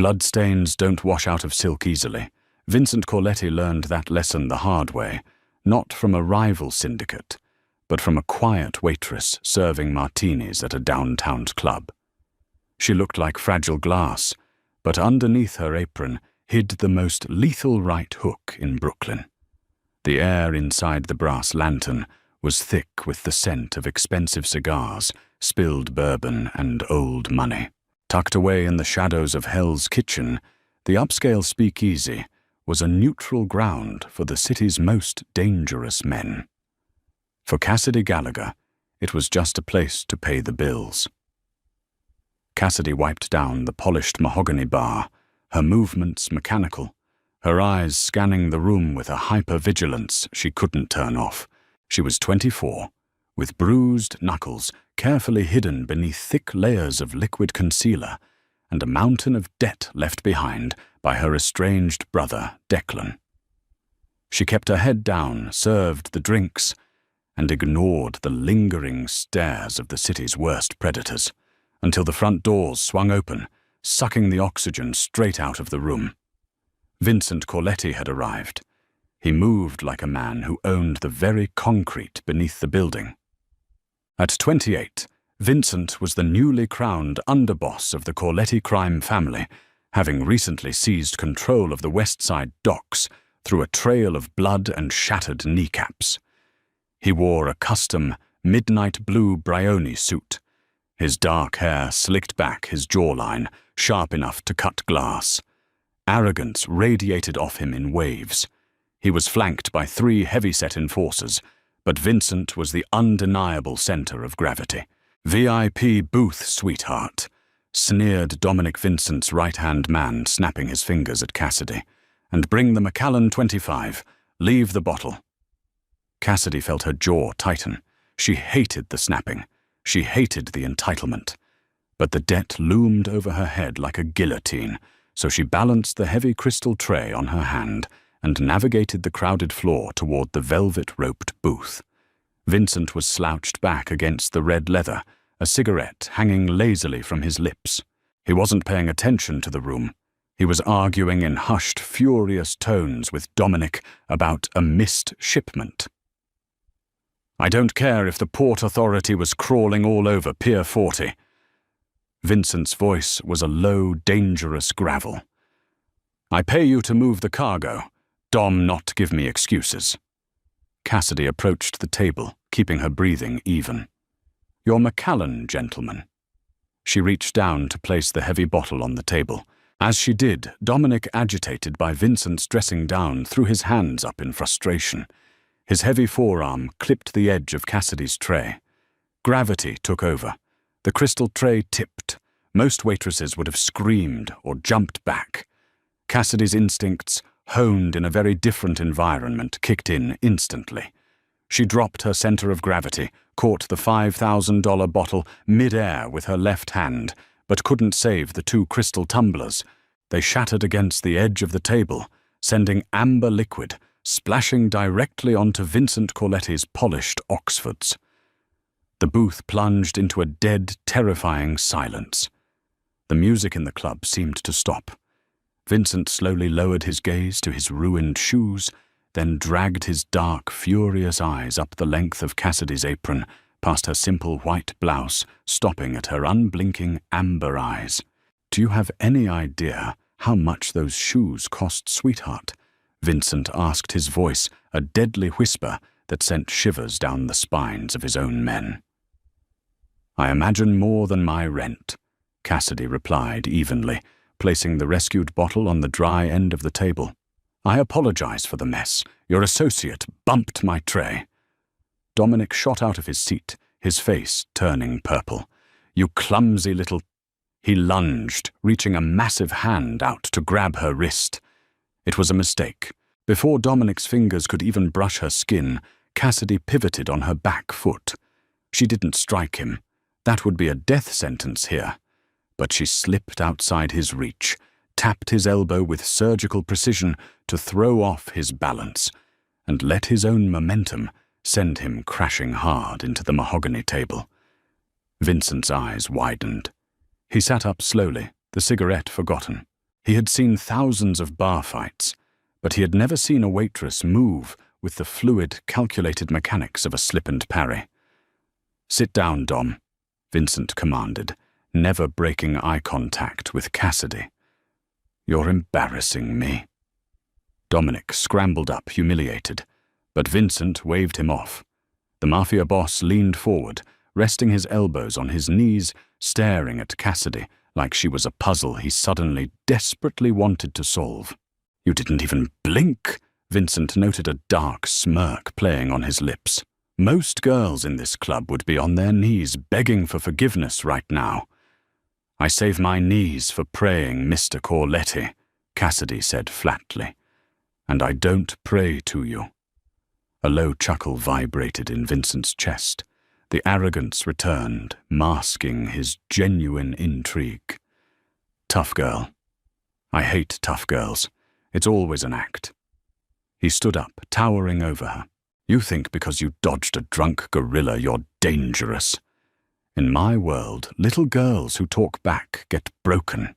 Bloodstains don't wash out of silk easily. Vincent Corletti learned that lesson the hard way, not from a rival syndicate, but from a quiet waitress serving martinis at a downtown club. She looked like fragile glass, but underneath her apron hid the most lethal right hook in Brooklyn. The air inside the brass lantern was thick with the scent of expensive cigars, spilled bourbon, and old money. Tucked away in the shadows of Hell's Kitchen, the upscale speakeasy was a neutral ground for the city's most dangerous men. For Cassidy Gallagher, it was just a place to pay the bills. Cassidy wiped down the polished mahogany bar, her movements mechanical, her eyes scanning the room with a hyper-vigilance she couldn't turn off. She was 24, with bruised knuckles carefully hidden beneath thick layers of liquid concealer, and a mountain of debt left behind by her estranged brother, Declan. She kept her head down, served the drinks, and ignored the lingering stares of the city's worst predators, until the front doors swung open, sucking the oxygen straight out of the room. Vincent Corletti had arrived. He moved like a man who owned the very concrete beneath the building. At 28, Vincent was the newly crowned underboss of the Corletti crime family, having recently seized control of the West Side docks through a trail of blood and shattered kneecaps. He wore a custom midnight blue Brioni suit, his dark hair slicked back his jawline, sharp enough to cut glass. Arrogance radiated off him in waves. He was flanked by 3 heavy-set enforcers, but Vincent was the undeniable center of gravity. VIP booth, sweetheart, sneered Dominic Vincent's right-hand man, snapping his fingers at Cassidy. And bring the Macallan 25. Leave the bottle. Cassidy felt her jaw tighten. She hated the snapping. She hated the entitlement. But the debt loomed over her head like a guillotine, so she balanced the heavy crystal tray on her hand and navigated the crowded floor toward the velvet-roped booth. Vincent was slouched back against the red leather, a cigarette hanging lazily from his lips. He wasn't paying attention to the room. He was arguing in hushed, furious tones with Dominic about a missed shipment. I don't care if the Port Authority was crawling all over Pier 40. Vincent's voice was a low, dangerous gravel. I pay you to move the cargo. Dom not give me excuses. Cassidy approached the table, keeping her breathing even. Your Macallan, gentlemen. She reached down to place the heavy bottle on the table. As she did, Dominic, agitated by Vincent's dressing down, threw his hands up in frustration. His heavy forearm clipped the edge of Cassidy's tray. Gravity took over. The crystal tray tipped. Most waitresses would have screamed or jumped back. Cassidy's instincts, honed in a very different environment, kicked in instantly. She dropped her center of gravity, caught the $5,000 bottle mid-air with her left hand, but couldn't save the 2 crystal tumblers. They shattered against the edge of the table, sending amber liquid splashing directly onto Vincent Corletti's polished Oxfords. The booth plunged into a dead, terrifying silence. The music in the club seemed to stop. Vincent slowly lowered his gaze to his ruined shoes, then dragged his dark, furious eyes up the length of Cassidy's apron, past her simple white blouse, stopping at her unblinking amber eyes. Do you have any idea how much those shoes cost, sweetheart? Vincent asked, his voice a deadly whisper that sent shivers down the spines of his own men. I imagine more than my rent, Cassidy replied evenly, placing the rescued bottle on the dry end of the table. I apologize for the mess. Your associate bumped my tray. Dominic shot out of his seat, his face turning purple. You clumsy little... He lunged, reaching a massive hand out to grab her wrist. It was a mistake. Before Dominic's fingers could even brush her skin, Cassidy pivoted on her back foot. She didn't strike him. That would be a death sentence here. But she slipped outside his reach, tapped his elbow with surgical precision to throw off his balance, and let his own momentum send him crashing hard into the mahogany table. Vincent's eyes widened. He sat up slowly, the cigarette forgotten. He had seen thousands of bar fights, but he had never seen a waitress move with the fluid, calculated mechanics of a slip and parry. "Sit down, Dom," Vincent commanded, never breaking eye contact with Cassidy. "You're embarrassing me." Dominic scrambled up, humiliated, but Vincent waved him off. The Mafia Boss leaned forward, resting his elbows on his knees, staring at Cassidy like she was a puzzle he suddenly desperately wanted to solve. "You didn't even blink," Vincent noted, a dark smirk playing on his lips. "Most girls in this club would be on their knees begging for forgiveness right now." "I save my knees for praying, Mr. Corletti," Cassidy said flatly. "And I don't pray to you." A low chuckle vibrated in Vincent's chest. The arrogance returned, masking his genuine intrigue. "Tough girl. I hate tough girls. It's always an act." He stood up, towering over her. "You think because you dodged a drunk gorilla you're dangerous. In my world, little girls who talk back get broken."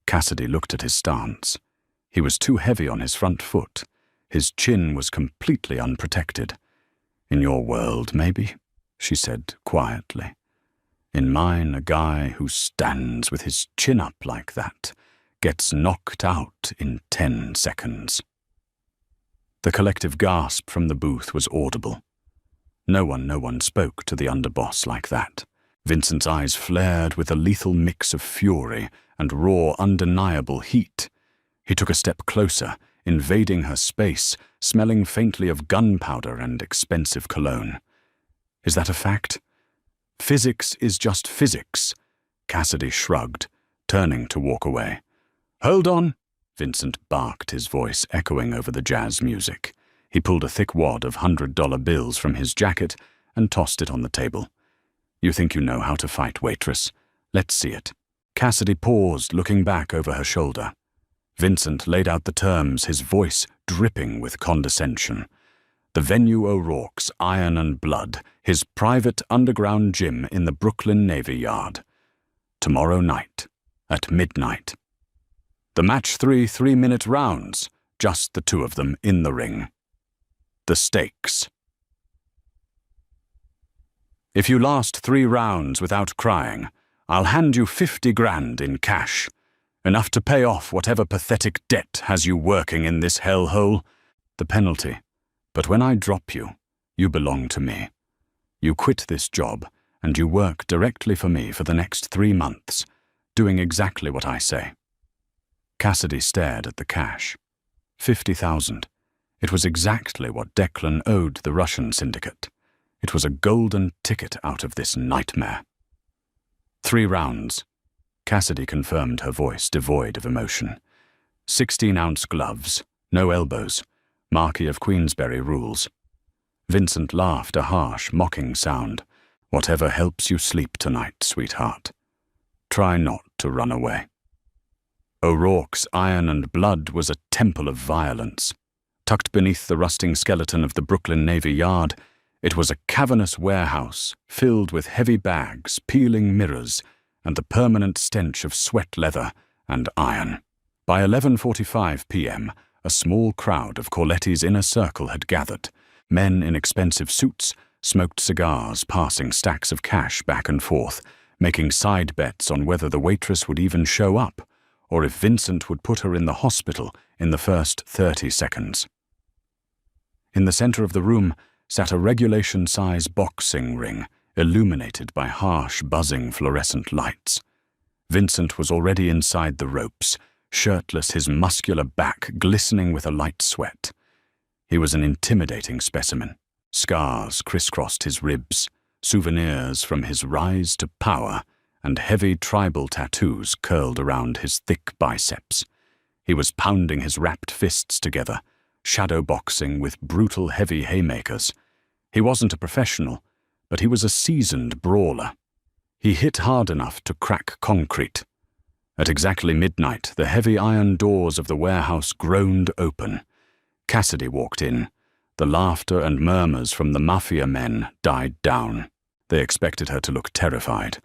Cassidy looked at his stance. He was too heavy on his front foot. His chin was completely unprotected. "In your world, maybe," she said quietly. "In mine, a guy who stands with his chin up like that gets knocked out in 10 seconds. The collective gasp from the booth was audible. No one spoke to the underboss like that. Vincent's eyes flared with a lethal mix of fury and raw, undeniable heat. He took a step closer, invading her space, smelling faintly of gunpowder and expensive cologne. "Is that a fact?" "Physics is just physics," Cassidy shrugged, turning to walk away. "Hold on," Vincent barked, his voice echoing over the jazz music. He pulled a thick wad of $100 bills from his jacket and tossed it on the table. "You think you know how to fight, waitress? Let's see it." Cassidy paused, looking back over her shoulder. Vincent laid out the terms, his voice dripping with condescension. "The venue O'Rourke's Iron and Blood, his private underground gym in the Brooklyn Navy Yard. Tomorrow night, at midnight. The match 3-minute rounds, just the two of them in the ring. The stakes. If you last 3 rounds without crying, I'll hand you 50 grand in cash. Enough to pay off whatever pathetic debt has you working in this hellhole. The penalty. But when I drop you, you belong to me. You quit this job, and you work directly for me for the next 3 months, doing exactly what I say." Cassidy stared at the cash. 50,000. It was exactly what Declan owed the Russian syndicate. It was a golden ticket out of this nightmare. 3 rounds. Cassidy confirmed, her voice devoid of emotion. 16-ounce gloves, no elbows. Marquis of Queensberry rules. Vincent laughed, a harsh, mocking sound. "Whatever helps you sleep tonight, sweetheart. Try not to run away." O'Rourke's Iron and Blood was a temple of violence. Tucked beneath the rusting skeleton of the Brooklyn Navy Yard, it was a cavernous warehouse filled with heavy bags, peeling mirrors, and the permanent stench of sweat leather and iron. By 11:45 p.m., a small crowd of Corletti's inner circle had gathered. Men in expensive suits smoked cigars, passing stacks of cash back and forth, making side bets on whether the waitress would even show up, or if Vincent would put her in the hospital in the first 30 seconds. In the center of the room sat a regulation-size boxing ring, illuminated by harsh, buzzing fluorescent lights. Vincent was already inside the ropes, shirtless, his muscular back glistening with a light sweat. He was an intimidating specimen. Scars crisscrossed his ribs, souvenirs from his rise to power, and heavy tribal tattoos curled around his thick biceps. He was pounding his wrapped fists together, shadow boxing with brutal heavy haymakers. He wasn't a professional, but he was a seasoned brawler. He hit hard enough to crack concrete. At exactly midnight, the heavy iron doors of the warehouse groaned open. Cassidy walked in. The laughter and murmurs from the Mafia men died down. They expected her to look terrified,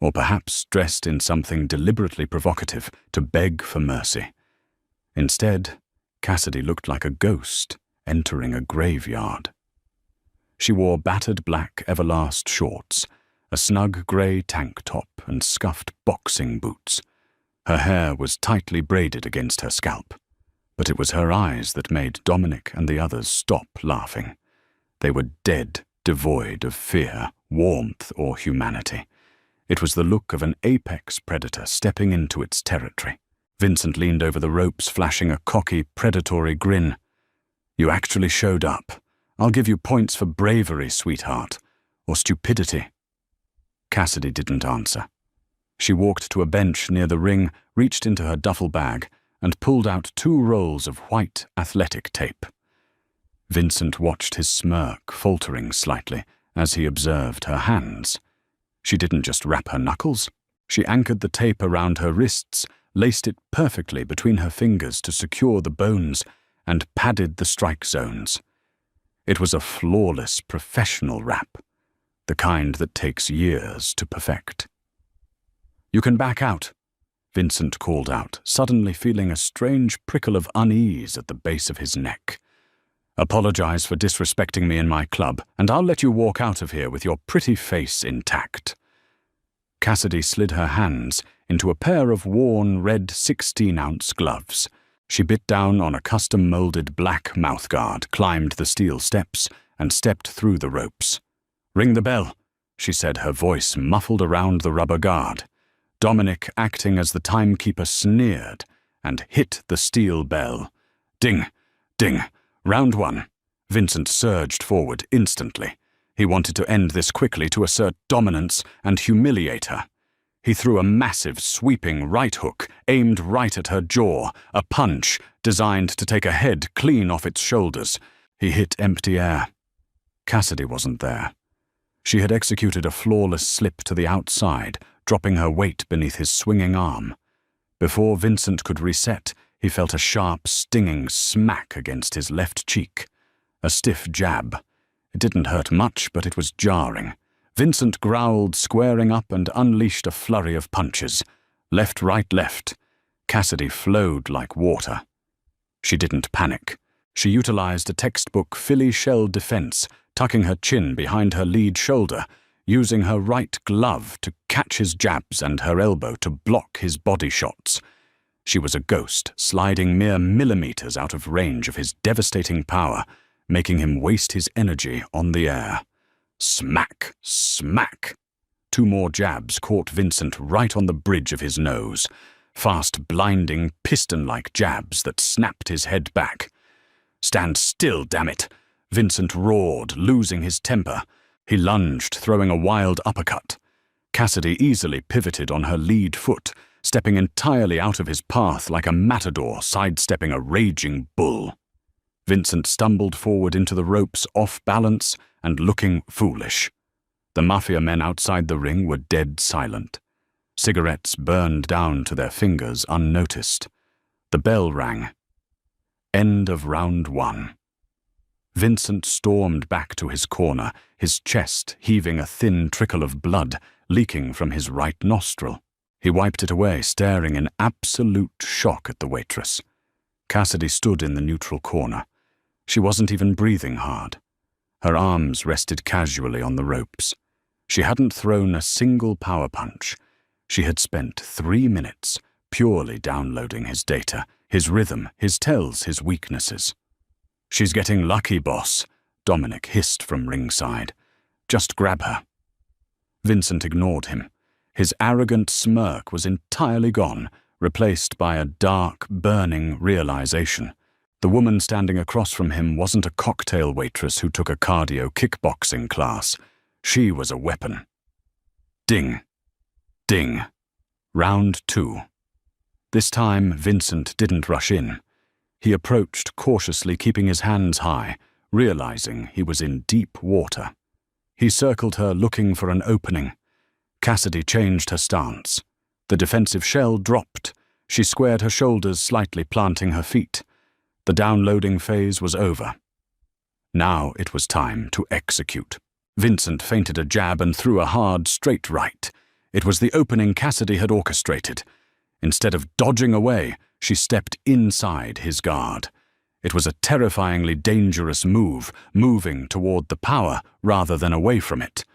or perhaps dressed in something deliberately provocative to beg for mercy. Instead, Cassidy looked like a ghost entering a graveyard. She wore battered black Everlast shorts, a snug grey tank top, and scuffed boxing boots. Her hair was tightly braided against her scalp, but it was her eyes that made Dominic and the others stop laughing. They were dead, devoid of fear, warmth, or humanity. It was the look of an apex predator stepping into its territory. Vincent leaned over the ropes, flashing a cocky, predatory grin. "You actually showed up. I'll give you points for bravery, sweetheart, or stupidity." Cassidy didn't answer. She walked to a bench near the ring, reached into her duffel bag, and pulled out 2 rolls of white athletic tape. Vincent watched his smirk faltering slightly as he observed her hands. She didn't just wrap her knuckles. She anchored the tape around her wrists, laced it perfectly between her fingers to secure the bones, and padded the strike zones. It was a flawless professional wrap, the kind that takes years to perfect. "You can back out," Vincent called out, suddenly feeling a strange prickle of unease at the base of his neck. "Apologize for disrespecting me in my club, and I'll let you walk out of here with your pretty face intact." Cassidy slid her hands into a pair of worn red 16-ounce gloves. She bit down on a custom-molded black mouthguard, climbed the steel steps, and stepped through the ropes. "Ring the bell," she said, her voice muffled around the rubber guard. Dominic, acting as the timekeeper, sneered and hit the steel bell. Ding, ding, round 1. Vincent surged forward instantly. He wanted to end this quickly, to assert dominance and humiliate her. He threw a massive, sweeping right hook, aimed right at her jaw, a punch designed to take a head clean off its shoulders. He hit empty air. Cassidy wasn't there. She had executed a flawless slip to the outside, dropping her weight beneath his swinging arm. Before Vincent could reset, he felt a sharp, stinging smack against his left cheek. A stiff jab. It didn't hurt much, but it was jarring. Vincent growled, squaring up, and unleashed a flurry of punches. Left, right, left. Cassidy flowed like water. She didn't panic. She utilized a textbook Philly shell defense, tucking her chin behind her lead shoulder, using her right glove to catch his jabs and her elbow to block his body shots. She was a ghost, sliding mere millimeters out of range of his devastating power, making him waste his energy on the air. Smack, smack. 2 more jabs caught Vincent right on the bridge of his nose. Fast, blinding, piston-like jabs that snapped his head back. "Stand still, damn it!" Vincent roared, losing his temper. He lunged, throwing a wild uppercut. Cassidy easily pivoted on her lead foot, stepping entirely out of his path like a matador sidestepping a raging bull. Vincent stumbled forward into the ropes, off balance and looking foolish. The Mafia men outside the ring were dead silent. Cigarettes burned down to their fingers unnoticed. The bell rang. End of round 1. Vincent stormed back to his corner, his chest heaving, a thin trickle of blood leaking from his right nostril. He wiped it away, staring in absolute shock at the waitress. Cassidy stood in the neutral corner. She wasn't even breathing hard. Her arms rested casually on the ropes. She hadn't thrown a single power punch. She had spent 3 minutes purely downloading his data, his rhythm, his tells, his weaknesses. "She's getting lucky, boss," Dominic hissed from ringside. "Just grab her." Vincent ignored him. His arrogant smirk was entirely gone, replaced by a dark, burning realization. The woman standing across from him wasn't a cocktail waitress who took a cardio kickboxing class. She was a weapon. Ding. Ding. Round 2. This time, Vincent didn't rush in. He approached cautiously, keeping his hands high, realizing he was in deep water. He circled her, looking for an opening. Cassidy changed her stance. The defensive shell dropped. She squared her shoulders, slightly planting her feet. The downloading phase was over. Now it was time to execute. Vincent feinted a jab and threw a hard, straight right. It was the opening Cassidy had orchestrated. Instead of dodging away, she stepped inside his guard. It was a terrifyingly dangerous move, moving toward the power rather than away from it.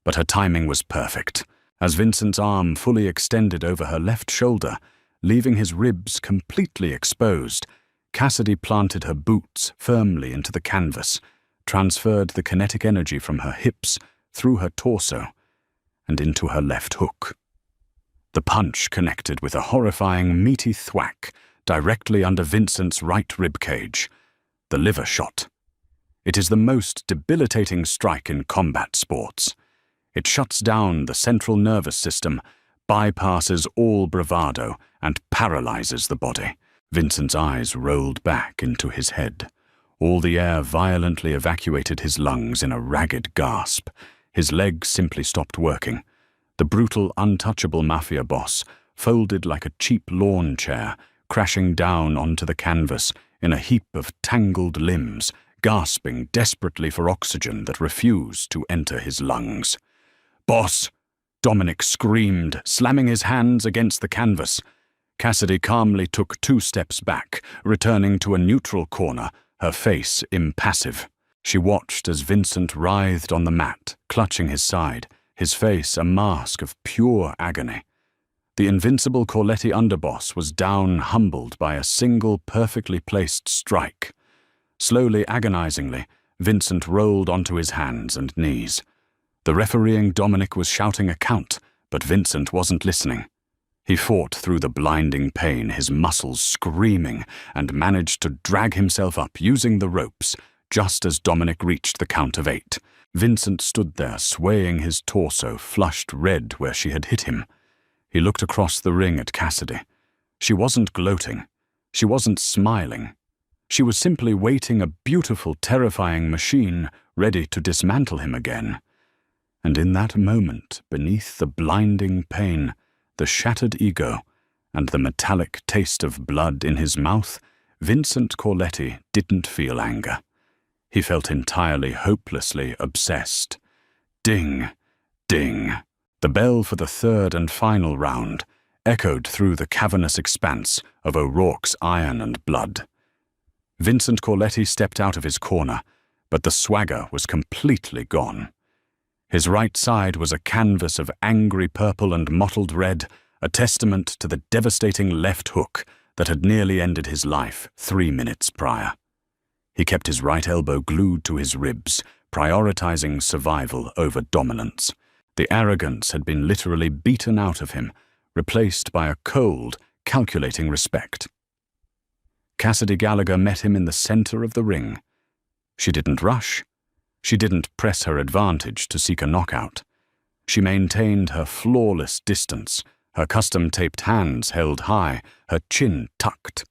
But her timing was perfect. As Vincent's arm fully extended over her left shoulder, leaving his ribs completely exposed, Cassidy planted her boots firmly into the canvas, transferred the kinetic energy from her hips through her torso and into her left hook. The punch connected with a horrifying, meaty thwack directly under Vincent's right ribcage, the liver shot. It is the most debilitating strike in combat sports. It shuts down the central nervous system, bypasses all bravado, and paralyzes the body. Vincent's eyes rolled back into his head. All the air violently evacuated his lungs in a ragged gasp. His legs simply stopped working. The brutal, untouchable Mafia Boss folded like a cheap lawn chair, crashing down onto the canvas in a heap of tangled limbs, gasping desperately for oxygen that refused to enter his lungs. "Boss!" Dominic screamed, slamming his hands against the canvas. Cassidy calmly took 2 steps back, returning to a neutral corner, her face impassive. She watched as Vincent writhed on the mat, clutching his side, his face a mask of pure agony. The invincible Corletti underboss was down, humbled by a single perfectly placed strike. Slowly, agonizingly, Vincent rolled onto his hands and knees. The refereeing Dominic was shouting a count, but Vincent wasn't listening. He fought through the blinding pain, his muscles screaming, and managed to drag himself up using the ropes, just as Dominic reached the count of 8. Vincent stood there, swaying his torso, flushed red where she had hit him. He looked across the ring at Cassidy. She wasn't gloating. She wasn't smiling. She was simply waiting, a beautiful, terrifying machine, ready to dismantle him again. And in that moment, beneath the blinding pain, the shattered ego, and the metallic taste of blood in his mouth, Vincent Corletti didn't feel anger. He felt entirely, hopelessly obsessed. Ding, ding. The bell for the 3rd and final round echoed through the cavernous expanse of O'Rourke's iron and blood. Vincent Corletti stepped out of his corner, but the swagger was completely gone. His right side was a canvas of angry purple and mottled red, a testament to the devastating left hook that had nearly ended his life 3 minutes prior. He kept his right elbow glued to his ribs, prioritizing survival over dominance. The arrogance had been literally beaten out of him, replaced by a cold, calculating respect. Cassidy Gallagher met him in the center of the ring. She didn't rush. She didn't press her advantage to seek a knockout. She maintained her flawless distance, her custom-taped hands held high, her chin tucked.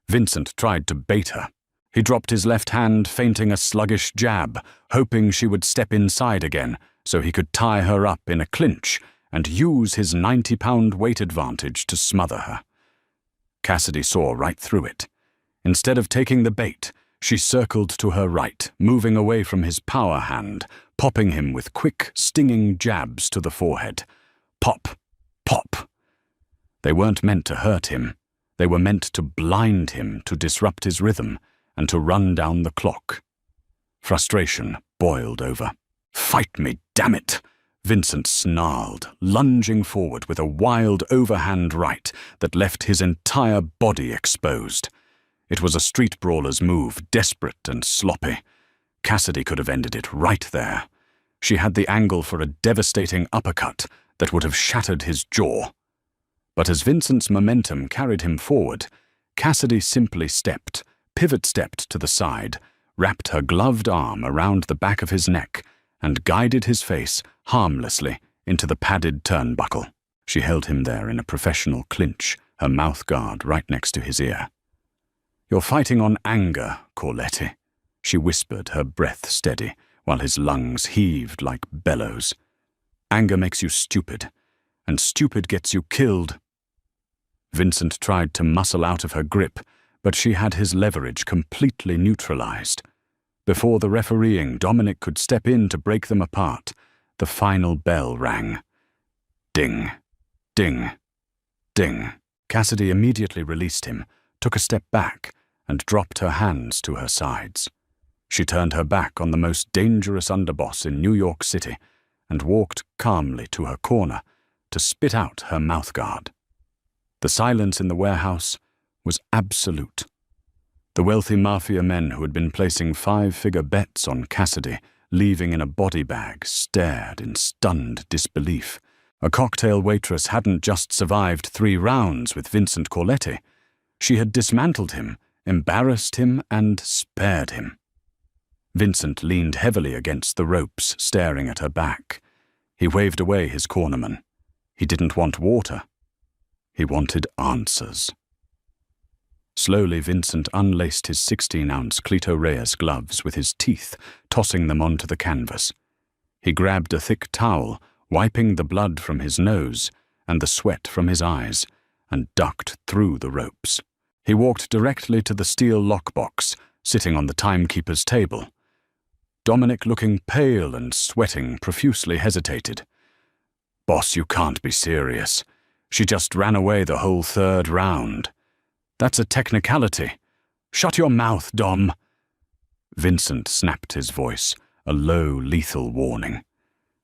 Vincent tried to bait her. He dropped his left hand, feinting a sluggish jab, hoping she would step inside again so he could tie her up in a clinch and use his 90-pound weight advantage to smother her. Cassidy saw right through it. Instead of taking the bait, she circled to her right, moving away from his power hand, popping him with quick, stinging jabs to the forehead. Pop, pop. They weren't meant to hurt him. They were meant to blind him, to disrupt his rhythm, and to run down the clock. Frustration boiled over. "Fight me, damn it!" Vincent snarled, lunging forward with a wild overhand right that left his entire body exposed. It was a street brawler's move, desperate and sloppy. Cassidy could have ended it right there. She had the angle for a devastating uppercut that would have shattered his jaw. But as Vincent's momentum carried him forward, Cassidy simply pivot-stepped to the side, wrapped her gloved arm around the back of his neck, and guided his face harmlessly into the padded turnbuckle. She held him there in a professional clinch, her mouth guard right next to his ear. "You're fighting on anger, Corletti," she whispered, her breath steady, while his lungs heaved like bellows. "Anger makes you stupid, and stupid gets you killed." Vincent tried to muscle out of her grip, but she had his leverage completely neutralized. Before the refereeing Dominic could step in to break them apart, the final bell rang. Ding, ding, ding. Cassidy immediately released him, took a step back, and dropped her hands to her sides. She turned her back on the most dangerous underboss in New York City and walked calmly to her corner to spit out her mouthguard. The silence in the warehouse was absolute. The wealthy mafia men who had been placing 5-figure bets on Cassidy leaving in a body bag stared in stunned disbelief. A cocktail waitress hadn't just survived 3 rounds with Vincent Corletti. She had dismantled him, embarrassed him, and spared him. Vincent leaned heavily against the ropes, staring at her back. He waved away his cornerman. He didn't want water. He wanted answers. Slowly, Vincent unlaced his 16-ounce Cleto Reyes gloves with his teeth, tossing them onto the canvas. He grabbed a thick towel, wiping the blood from his nose and the sweat from his eyes, and ducked through the ropes. He walked directly to the steel lockbox, sitting on the timekeeper's table. Dominic, looking pale and sweating profusely, hesitated. "Boss, you can't be serious. She just ran away the whole 3rd round. That's a technicality. Shut your mouth, Dom." Vincent snapped his voice, a low, lethal warning.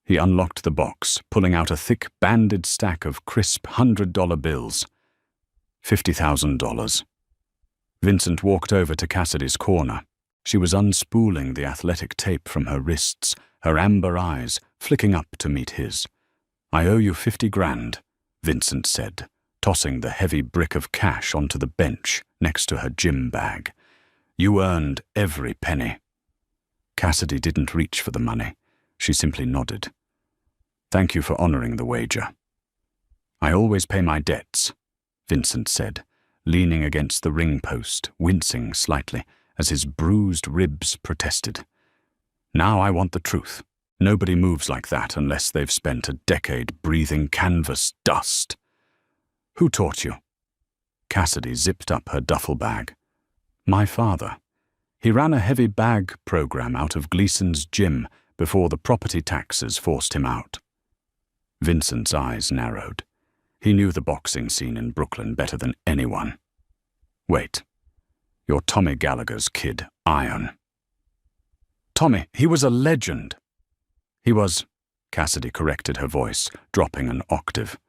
He unlocked the box, pulling out a thick, banded stack of crisp $100 bills. $50,000. Vincent walked over to Cassidy's corner. She was unspooling the athletic tape from her wrists, her amber eyes flicking up to meet his. "I owe you 50 grand, Vincent said, tossing the heavy brick of cash onto the bench next to her gym bag. "You earned every penny." Cassidy didn't reach for the money. She simply nodded. "Thank you for honoring the wager." "I always pay my debts," Vincent said, leaning against the ring post, wincing slightly as his bruised ribs protested. "Now I want the truth. Nobody moves like that unless they've spent a decade breathing canvas dust." "Who taught you?" Cassidy zipped up her duffel bag. "My father. He ran a heavy bag program out of Gleason's gym before the property taxes forced him out." Vincent's eyes narrowed. He knew the boxing scene in Brooklyn better than anyone. "Wait. You're Tommy Gallagher's kid, Iron." "Tommy, he was a legend." "He was," Cassidy corrected her voice, dropping an octave.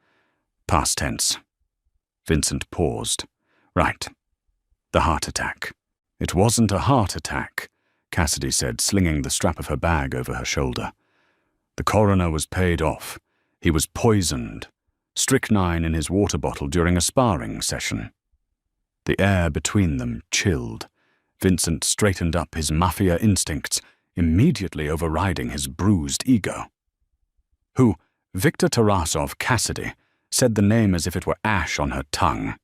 "Past tense." Vincent paused. "Right. The heart attack." "It wasn't a heart attack," Cassidy said, slinging the strap of her bag over her shoulder. "The coroner was paid off. He was poisoned. Strychnine in his water bottle during a sparring session." The air between them chilled. Vincent straightened up, his mafia instincts immediately overriding his bruised ego. "Who? Victor Tarasov, Cassidy," said the name as if it were ash on her tongue.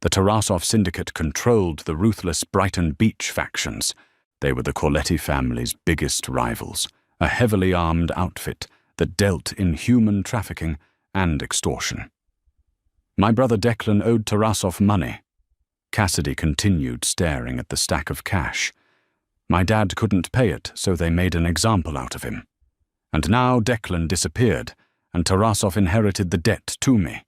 The Tarasov syndicate controlled the Ruthless Brighton Beach factions. They were the Corletti family's biggest rivals, a heavily armed outfit that dealt in human trafficking and extortion. "My brother Declan owed Tarasov money." Cassidy continued staring at the stack of cash. "My dad couldn't pay it, so they made an example out of him. And now Declan disappeared, and Tarasov inherited the debt to me.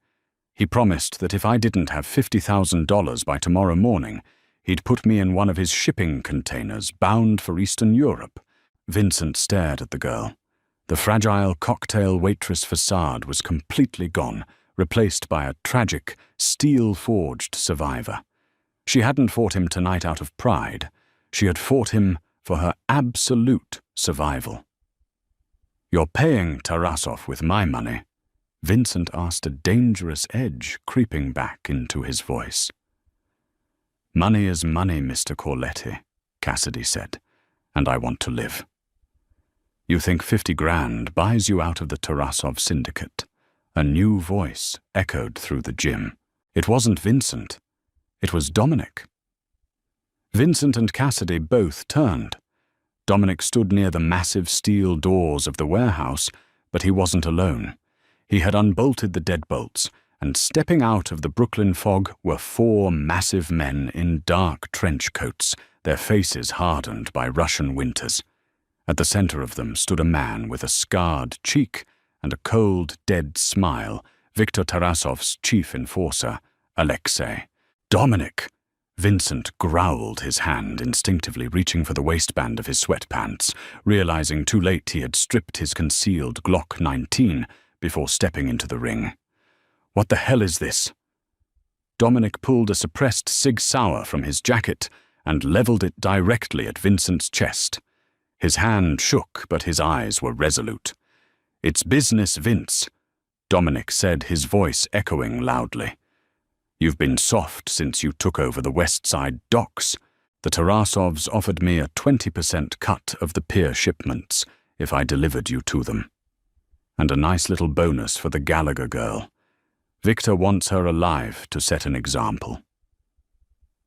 He promised that if I didn't have $50,000 by tomorrow morning, he'd put me in one of his shipping containers bound for Eastern Europe." Vincent stared at the girl. The fragile cocktail waitress facade was completely gone, replaced by a tragic, steel-forged survivor. She hadn't fought him tonight out of pride. She had fought him for her absolute survival. "You're paying Tarasov with my money?" Vincent asked, a dangerous edge creeping back into his voice. "Money is money, Mr. Corletti," Cassidy said, "and I want to live." "You think 50 grand buys you out of the Tarasov syndicate?" A new voice echoed through the gym. It wasn't Vincent. It was Dominic. Vincent and Cassidy both turned. Dominic stood near the massive steel doors of the warehouse, but he wasn't alone. He had unbolted the deadbolts, and stepping out of the Brooklyn fog were 4 massive men in dark trench coats, their faces hardened by Russian winters. At the center of them stood a man with a scarred cheek and a cold, dead smile, Viktor Tarasov's chief enforcer, Alexei. "Dominic!" Vincent growled, his hand instinctively reaching for the waistband of his sweatpants, realizing too late he had stripped his concealed Glock 19 before stepping into the ring. "What the hell is this?" Dominic pulled a suppressed Sig Sauer from his jacket and leveled it directly at Vincent's chest. His hand shook, but his eyes were resolute. "It's business, Vince," Dominic said, his voice echoing loudly. "You've been soft since you took over the West Side docks. The Tarasovs offered me a 20% cut of the pier shipments if I delivered you to them. And a nice little bonus for the Gallagher girl. Victor wants her alive to set an example."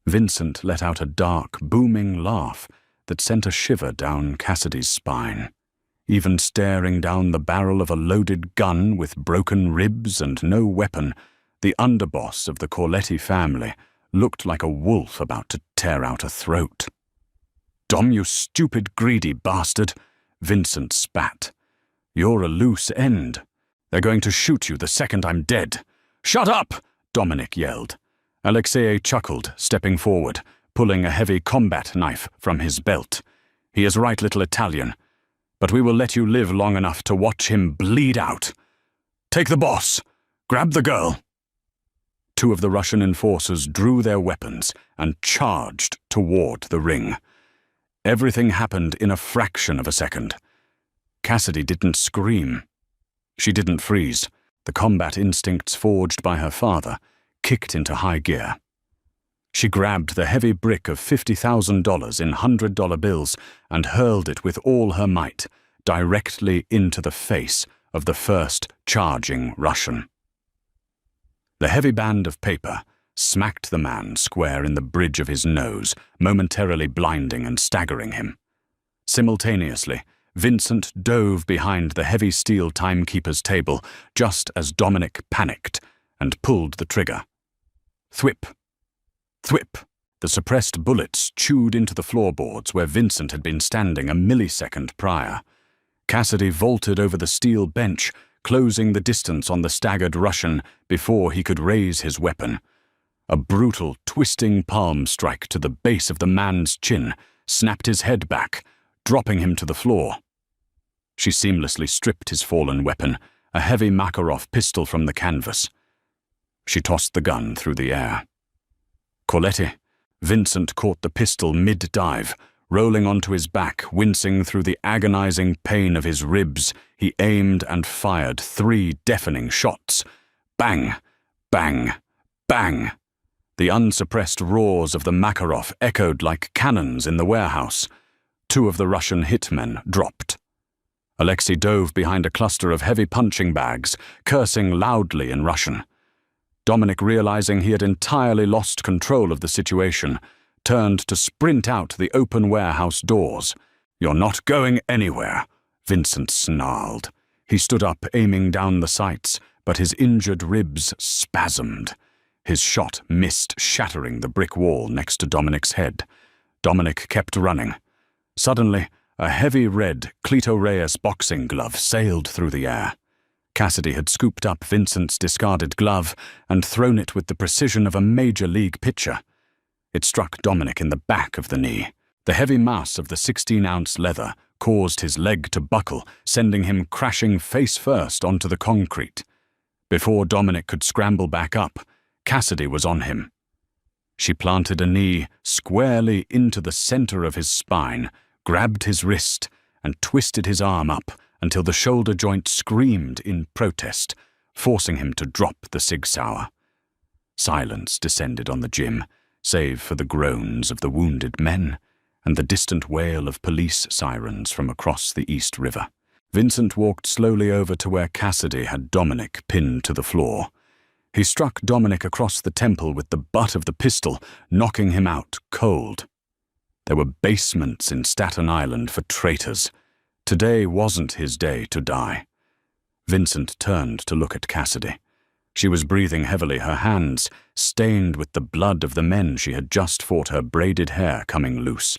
Vincent let out a dark, booming laugh that sent a shiver down Cassidy's spine. Even staring down the barrel of a loaded gun with broken ribs and no weapon, the underboss of the Corletti family looked like a wolf about to tear out a throat. "Dom, you stupid, greedy bastard," Vincent spat. "You're a loose end. They're going to shoot you the second I'm dead." "Shut up!" Dominic yelled. Alexei chuckled, stepping forward, pulling a heavy combat knife from his belt. "He is right, little Italian, but we will let you live long enough to watch him bleed out. Take the boss! Grab the girl!" Two of the Russian enforcers drew their weapons and charged toward the ring. Everything happened in a fraction of a second. Cassidy didn't scream. She didn't freeze. The combat instincts forged by her father kicked into high gear. She grabbed the heavy brick of $50,000 in $100 bills and hurled it with all her might, directly into the face of the first charging Russian. The heavy band of paper smacked the man square in the bridge of his nose, momentarily blinding and staggering him. Simultaneously, Vincent dove behind the heavy steel timekeeper's table just as Dominic panicked and pulled the trigger. Thwip! Thwip! The suppressed bullets chewed into the floorboards where Vincent had been standing a millisecond prior. Cassidy vaulted over the steel bench, closing the distance on the staggered Russian before he could raise his weapon. A brutal, twisting palm strike to the base of the man's chin snapped his head back, dropping him to the floor. She seamlessly stripped his fallen weapon, a heavy Makarov pistol from the canvas. She tossed the gun through the air. "Corletti." Vincent caught the pistol mid-dive. Rolling onto his back, wincing through the agonizing pain of his ribs, he aimed and fired 3 deafening shots. Bang! Bang! Bang! The unsuppressed roars of the Makarov echoed like cannons in the warehouse. 2 of the Russian hitmen dropped. Alexei dove behind a cluster of heavy punching bags, cursing loudly in Russian. Dominic, realizing he had entirely lost control of the situation, turned to sprint out the open warehouse doors. "You're not going anywhere," Vincent snarled. He stood up, aiming down the sights, but his injured ribs spasmed. His shot missed, shattering the brick wall next to Dominic's head. Dominic kept running. Suddenly, a heavy red Cleto Reyes boxing glove sailed through the air. Cassidy had scooped up Vincent's discarded glove and thrown it with the precision of a major league pitcher. It struck Dominic in the back of the knee. The heavy mass of the 16-ounce leather caused his leg to buckle, sending him crashing face first onto the concrete. Before Dominic could scramble back up, Cassidy was on him. She planted a knee squarely into the center of his spine, grabbed his wrist, and twisted his arm up until the shoulder joint screamed in protest, forcing him to drop the Sig Sauer. Silence descended on the gym, save for the groans of the wounded men and the distant wail of police sirens from across the East River. Vincent walked slowly over to where Cassidy had Dominic pinned to the floor. He struck Dominic across the temple with the butt of the pistol, knocking him out cold. There were basements in Staten Island for traitors. Today wasn't his day to die. Vincent turned to look at Cassidy. She was breathing heavily, her hands stained with the blood of the men she had just fought, her braided hair coming loose.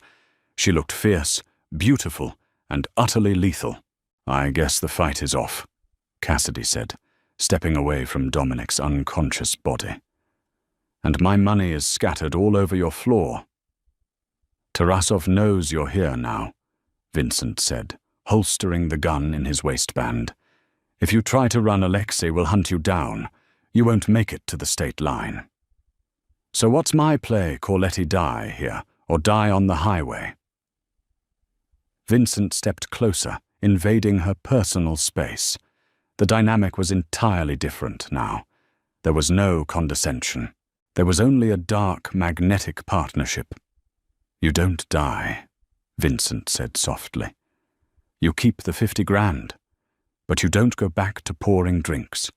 She looked fierce, beautiful, and utterly lethal. "I guess the fight is off," Cassidy said, stepping away from Dominic's unconscious body. And my money is scattered all over your floor. Tarasov knows you're here now, Vincent said, holstering the gun in his waistband. If you try to run, Alexei will hunt you down. You won't make it to the state line. So what's my play, Corletti die here, or die on the highway? Vincent stepped closer, invading her personal space. The dynamic was entirely different now. There was no condescension. There was only a dark, magnetic partnership. You don't die, Vincent said softly. You keep the 50 grand, but you don't go back to pouring drinks.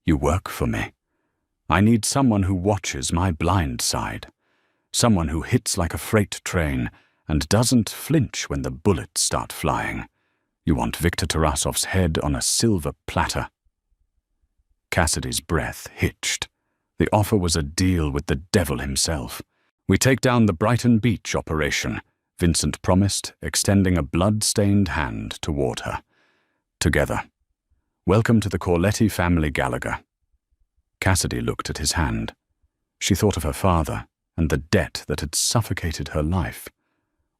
You work for me. I need someone who watches my blind side, someone who hits like a freight train and doesn't flinch when the bullets start flying. You want Viktor Tarasov's head on a silver platter. Cassidy's breath hitched. The offer was a deal with the devil himself. We take down the Brighton Beach operation, Vincent promised, extending a blood-stained hand toward her. Together. Welcome to the Corletti family Gallagher. Cassidy looked at his hand. She thought of her father and the debt that had suffocated her life.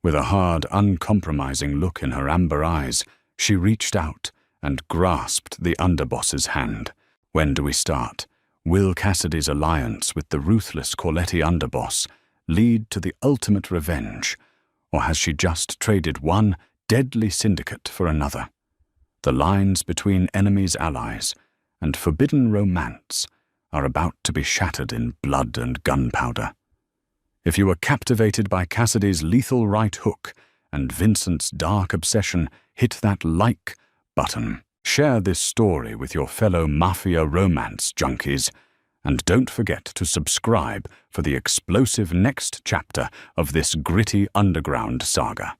With a hard, uncompromising look in her amber eyes, she reached out and grasped the underboss's hand. When do we start? Will Cassidy's alliance with the ruthless Corletti underboss lead to the ultimate revenge, or has she just traded one deadly syndicate for another? The lines between enemies' allies and forbidden romance are about to be shattered in blood and gunpowder. If you were captivated by Cassidy's lethal right hook and Vincent's dark obsession, hit that like button. Share this story with your fellow mafia romance junkies, and don't forget to subscribe for the explosive next chapter of this gritty underground saga.